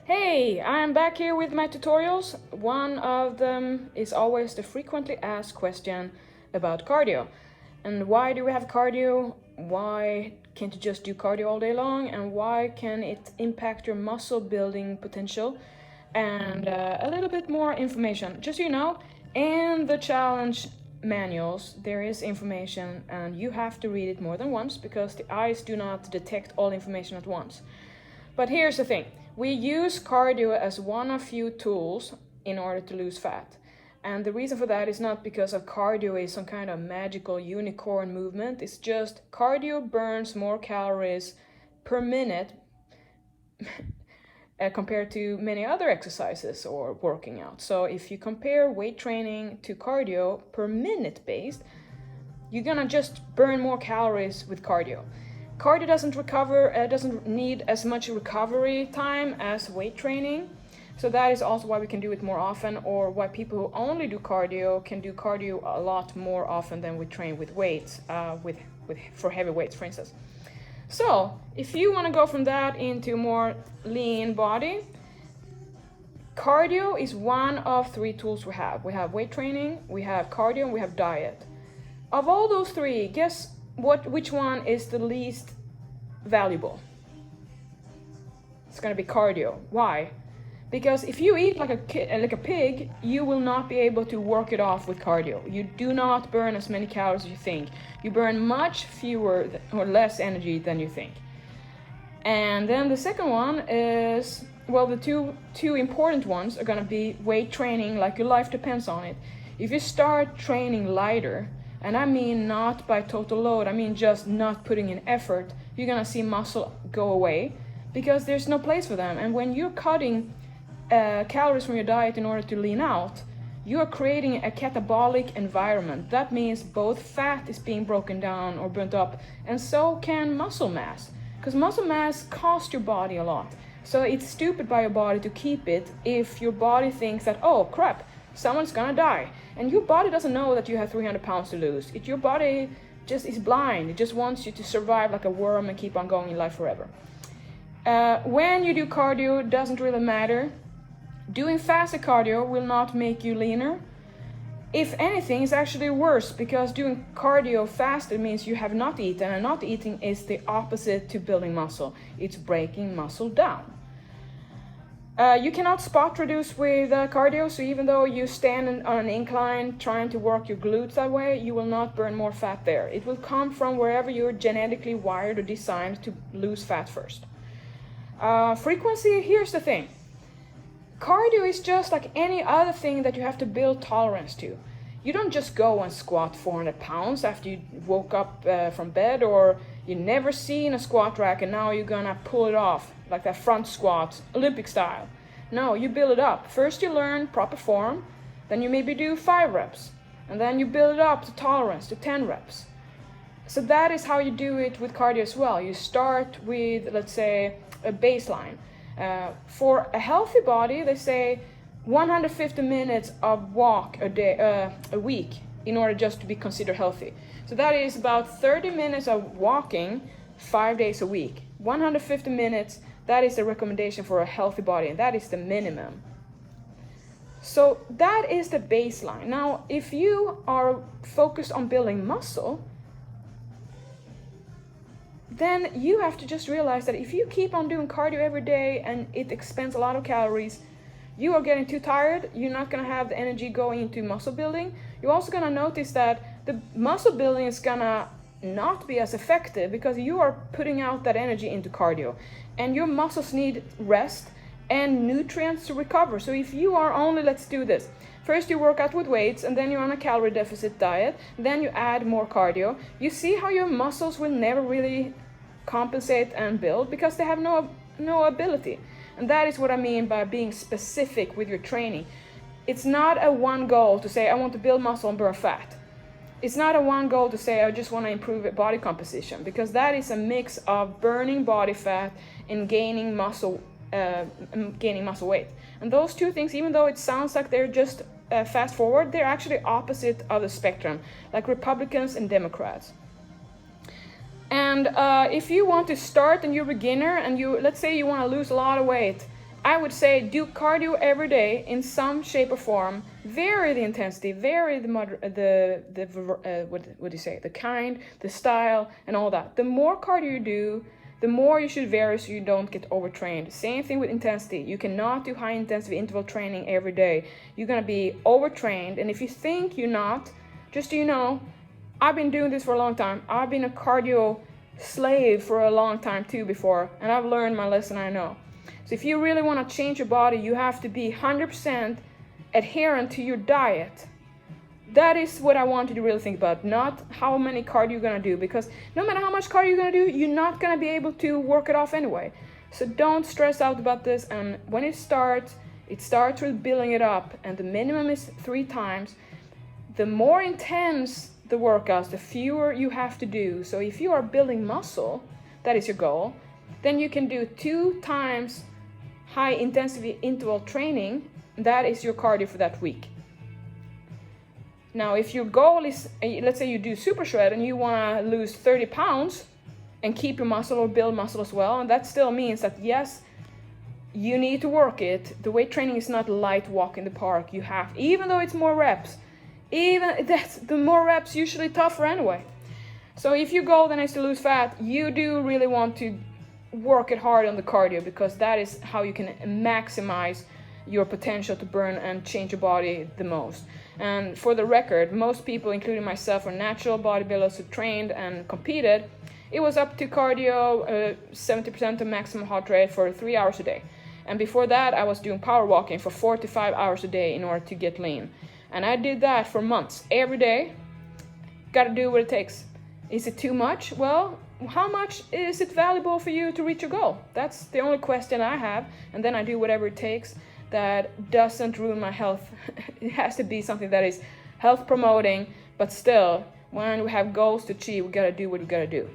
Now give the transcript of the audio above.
Hey, I'm back here with my tutorials. One of them is always the frequently asked question about cardio. And why do we have cardio? Why can't you just do cardio all day long? And why can it impact your muscle building potential? And a little bit more information. Just so you know, in the challenge manuals, there is information and you have to read it more than once because the eyes do not detect all information at once. But here's the thing. We use cardio as one of few tools in order to lose fat. And the reason for that is not because of cardio is some kind of magical unicorn movement. It's just cardio burns more calories per minute compared to many other exercises or working out. So if you compare weight training to cardio per minute based, you're gonna just burn more calories with cardio. Cardio doesn't need as much recovery time as weight training. So that is also why we can do it more often, or why people who only do cardio can do cardio a lot more often than we train with weights, for heavy weights, for instance. So if you want to go from that into more lean body, cardio is one of three tools we have. We have weight training, we have cardio, and we have diet. Of all those three, guess which one is the least valuable? It's going to be cardio. Why? Because if you eat like a pig, you will not be able to work it off with cardio. You do not burn as many calories as you think. You burn much fewer or less energy than you think. And then the second one is, well, the two important ones are going to be weight training, like your life depends on it. If you start training lighter, and I mean not by total load, I mean just not putting in effort, you're gonna see muscle go away because there's no place for them. And when you're cutting calories from your diet in order to lean out, you are creating a catabolic environment. That means both fat is being broken down or burnt up, and so can muscle mass. Because muscle mass costs your body a lot. So it's stupid by your body to keep it if your body thinks that, oh crap, someone's gonna die. And your body doesn't know that you have 300 pounds to lose. Your body just is blind. It just wants you to survive like a worm and keep on going in life forever. When you do cardio, it doesn't really matter. Doing faster cardio will not make you leaner. If anything, it's actually worse because doing cardio faster means you have not eaten, and not eating is the opposite to building muscle. It's breaking muscle down. You cannot spot reduce with cardio, so even though you stand on an incline trying to work your glutes that way, you will not burn more fat there. It will come from wherever you're genetically wired or designed to lose fat first. Frequency, here's the thing. Cardio is just like any other thing that you have to build tolerance to. You don't just go and squat 400 pounds after you woke up from bed, or you never seen a squat rack and now you're gonna pull it off like that front squat, Olympic style. No, you build it up. First you learn proper form, then you maybe do 5 reps, and then you build it up to tolerance to 10 reps. So that is how you do it with cardio as well. You start with, let's say, a baseline. For a healthy body, they say 150 minutes of walk a week in order just to be considered healthy. So that is about 30 minutes of walking 5 days a week. 150 minutes, that is the recommendation for a healthy body, and that is the minimum. So that is the baseline. Now, if you are focused on building muscle, then you have to just realize that if you keep on doing cardio every day and it expends a lot of calories, you are getting too tired. You're not going to have the energy going into muscle building. You're also going to notice that the muscle building is going to not be as effective because you are putting out that energy into cardio, and your muscles need rest and nutrients to recover. So if you are only, let's do this, first you work out with weights, and then you're on a calorie deficit diet, then you add more cardio, you see how your muscles will never really compensate and build because they have no ability. And that is what I mean by being specific with your training. It's not a one goal to say I want to build muscle and burn fat. It's not a one goal to say I just want to improve body composition, because that is a mix of burning body fat and gaining muscle weight. And those two things, even though it sounds like they're just fast forward, they're actually opposite of the spectrum, like Republicans and Democrats. And if you want to start and you're a beginner and let's say you want to lose a lot of weight I would say do cardio every day in some shape or form. Vary the intensity, vary the what do you say? The kind, the style, and all that. The more cardio you do, the more you should vary so you don't get overtrained. Same thing with intensity. You cannot do high intensity interval training every day. You're gonna be overtrained, and if you think you're not, just so you know, I've been doing this for a long time. I've been a cardio slave for a long time too before, and I've learned my lesson, I know. So if you really want to change your body, you have to be 100% adherent to your diet. That is what I want you to really think about, not how many cardio you're going to do, because no matter how much cardio you're going to do, you're not going to be able to work it off anyway. So don't stress out about this, and when it starts with building it up, and the minimum is 3 times. The more intense the workouts, the fewer you have to do. So if you are building muscle, that is your goal, then you can do 2 times high intensity interval training. That is your cardio for that week. Now, if your goal is, let's say you do super shred and you want to lose 30 pounds and keep your muscle or build muscle as well, and that still means that yes, you need to work it. The weight training is not a light walk in the park. You have, even though it's more reps, even that's the more reps usually tougher anyway. So if your goal then is to lose fat, you do really want to work it hard on the cardio, because that is how you can maximize your potential to burn and change your body the most. And for the record, most people, including myself, are natural bodybuilders who trained and competed. It was up to cardio, 70% of maximum heart rate for 3 hours a day. And before that, I was doing power walking for 4 to 5 hours a day in order to get lean. And I did that for months, every day. Gotta do what it takes. Is it too much? Well, how much is it valuable for you to reach your goal? That's the only question I have. And then I do whatever it takes that doesn't ruin my health. It has to be something that is health promoting, but still, when we have goals to achieve, we gotta do what we gotta do.